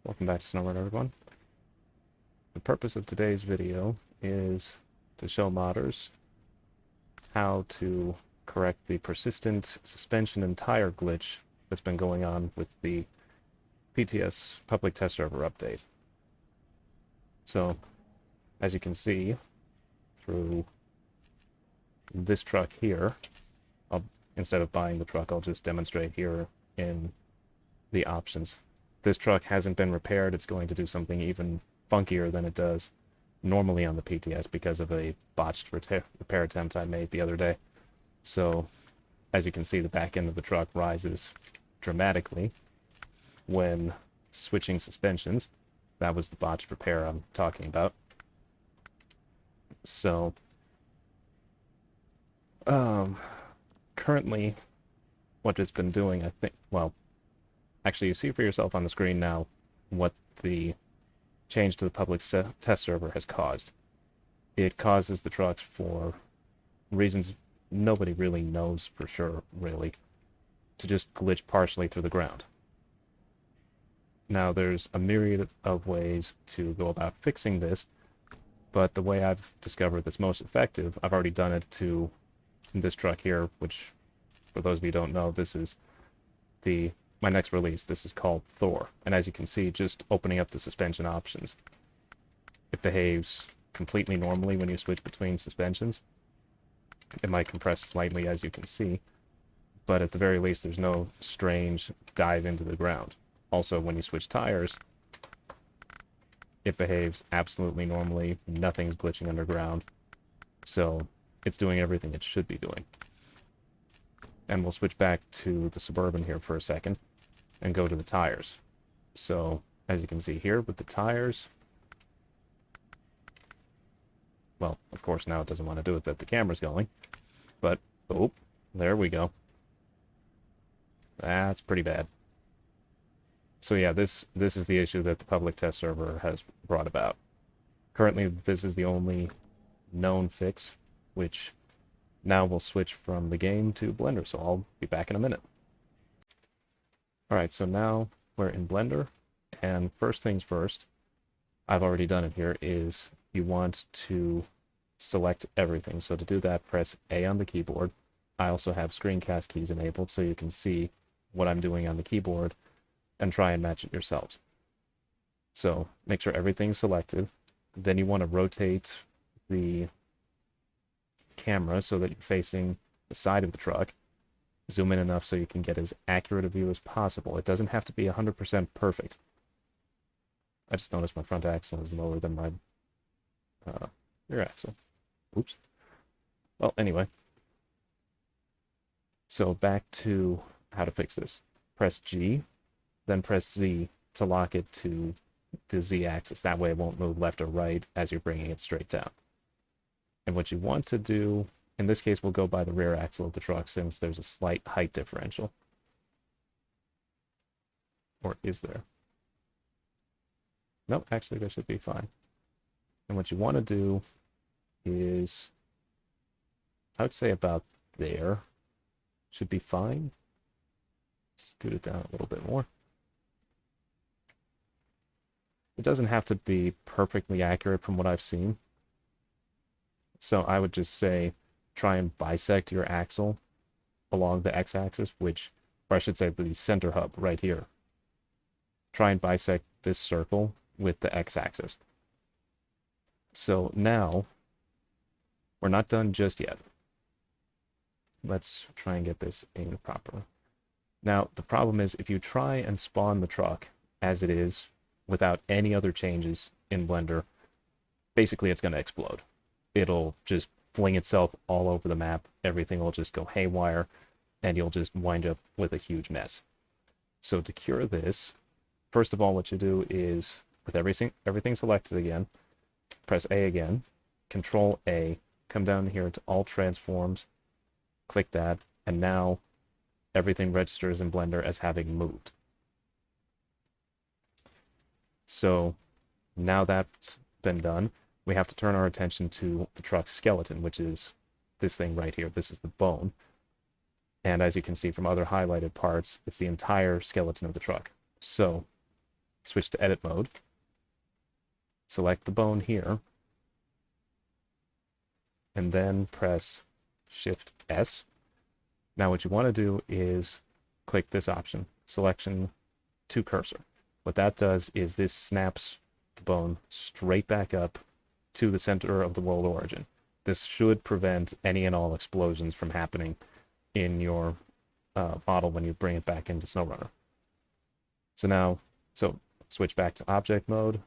Welcome back to Snowrunner, everyone. The purpose of today's video is to show modders how to correct the persistent suspension and tire glitch that's been going on with the PTS Public Test Server update. So, as you can see through this truck here, instead of buying the truck, I'll just demonstrate here in the options. This truck hasn't been repaired. It's going to do something even funkier than it does normally on the PTS because of a botched repair attempt I made the other day. So, as you can see, the back end of the truck rises dramatically when switching suspensions. That was the botched repair I'm talking about. So, currently, what it's been doing, I think, well, actually, you see for yourself on the screen now what the change to the public test server has caused. It causes the trucks, for reasons nobody really knows for sure, really, to just glitch partially through the ground. Now, there's a myriad of ways to go about fixing this, but the way I've discovered that's most effective, I've already done it to this truck here, which, for those of you who don't know, this is my next release. This is called Thor, and as you can see, just opening up the suspension options, it behaves completely normally when you switch between suspensions. It might compress slightly, as you can see, but at the very least there's no strange dive into the ground. Also, when you switch tires, it behaves absolutely normally. Nothing's glitching underground, so it's doing everything it should be doing. And we'll switch back to the Suburban here for a second and go to the tires. So, as you can see here with the tires, well, of course now it doesn't want to do it that the camera's going, but, oh, there we go. That's pretty bad. So yeah, this is the issue that the public test server has brought about. Currently, this is the only known fix, which now we'll switch from the game to Blender, so I'll be back in a minute. Alright, so now we're in Blender, and first things first, I've already done it here, is you want to select everything. So to do that, press A on the keyboard. I also have screencast keys enabled so you can see what I'm doing on the keyboard and try and match it yourselves. So make sure everything's selected. Then you want to rotate the camera so that you're facing the side of the truck. Zoom in enough so you can get as accurate a view as possible. It doesn't have to be 100% perfect. I just noticed my front axle is lower than my rear axle. Oops. Well, anyway. So back to how to fix this. Press G, then press Z to lock it to the Z axis. That way it won't move left or right as you're bringing it straight down. And what you want to do, in this case, we'll go by the rear axle of the truck since there's a slight height differential. Or is there? Nope, actually that should be fine. And what you want to do is, I would say about there should be fine. Scoot it down a little bit more. It doesn't have to be perfectly accurate from what I've seen. So I would just say try and bisect your axle along the x-axis, or I should say the center hub right here. Try and bisect this circle with the x-axis. So now, we're not done just yet. Let's try and get this aimed properly. Now, the problem is if you try and spawn the truck as it is without any other changes in Blender, basically it's going to explode. It'll just fling itself all over the map. Everything will just go haywire, and you'll just wind up with a huge mess. So to cure this, first of all, what you do is, with everything selected again, press A again, Control A, come down here to All Transforms, click that, and now everything registers in Blender as having moved. So now that's been done, we have to turn our attention to the truck's skeleton, which is this thing right here. This is the bone. And as you can see from other highlighted parts, it's the entire skeleton of the truck. So switch to edit mode, select the bone here, and then press Shift S. Now what you want to do is click this option, selection to cursor. What that does is this snaps the bone straight back up to the center of the world origin. This should prevent any and all explosions from happening in your model when you bring it back into Snowrunner. So switch back to object mode,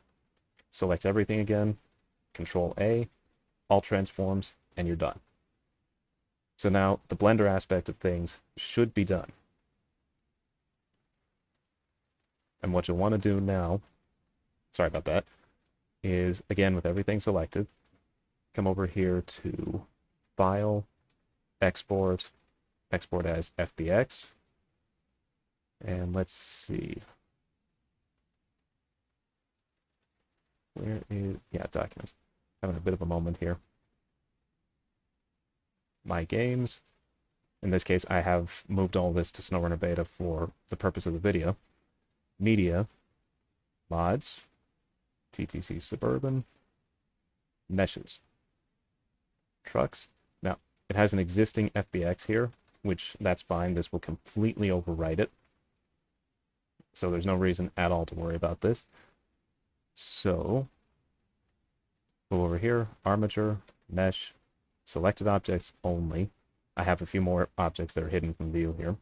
select everything again, Control A, all transforms, and you're done. So now the Blender aspect of things should be done. And what you'll want to do now, sorry about that, is again with everything selected, come over here to File, Export, Export as FBX, and let's see. Where is, yeah, Documents. Having a bit of a moment here. My Games. In this case, I have moved all this to Snowrunner Beta for the purpose of the video. Media, Mods, TTC Suburban, Meshes, Trucks. Now, it has an existing FBX here, which that's fine. This will completely overwrite it. So there's no reason at all to worry about this. So, go over here, Armature, Mesh, Selected Objects Only. I have a few more objects that are hidden from view here.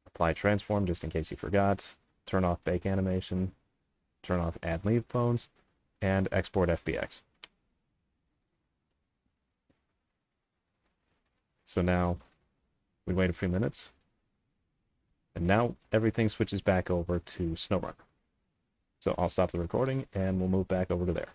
Apply Transform, just in case you forgot. Turn off Bake Animation. Turn off Add Leave Bones. And Export FBX. So now, we wait a few minutes. And now everything switches back over to Snowrunner. So I'll stop the recording and we'll move back over to there.